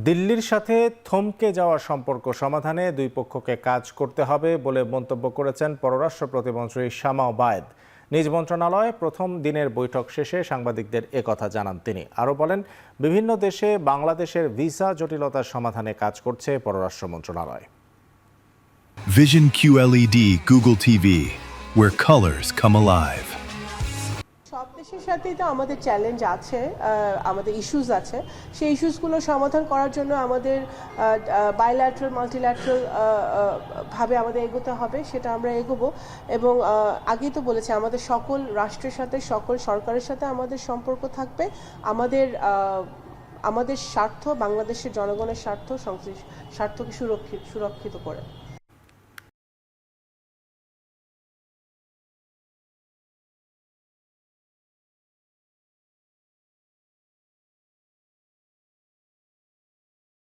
দিল্লির সাথে থমকে যাওয়া সম্পর্ক সমাধানে দুই পক্ষকে কাজ করতে হবে বলে মন্তব্য করেছেন পররাষ্ট্র প্রতিমন্ত্রী শামা ওবায়েদ। নিজ মন্ত্রণালয়ে প্রথম দিনের বৈঠক শেষে সাংবাদিকদের একথা জানান তিনি। আরও বলেন, বিভিন্ন দেশে বাংলাদেশের ভিসা জটিলতার সমাধানে কাজ করছে পররাষ্ট্র মন্ত্রণালয়। Vision QLED Google TV, where colors come alive. সব দেশের সাথেই তো আমাদের চ্যালেঞ্জ আছে, আমাদের ইস্যুস আছে। সেই ইস্যুসগুলো সমাধান করার জন্য আমাদের বাইল্যাটারাল মাল্টিল্যাটারাল ভাবে আমাদের এগোতে হবে, সেটা আমরা এগোবো। এবং আগেই তো বলেছি, আমাদের সকল রাষ্ট্রের সাথে, সকল সরকারের সাথে আমাদের সম্পর্ক থাকবে। আমাদের স্বার্থ, বাংলাদেশের জনগণের স্বার্থকে সুরক্ষিত করে।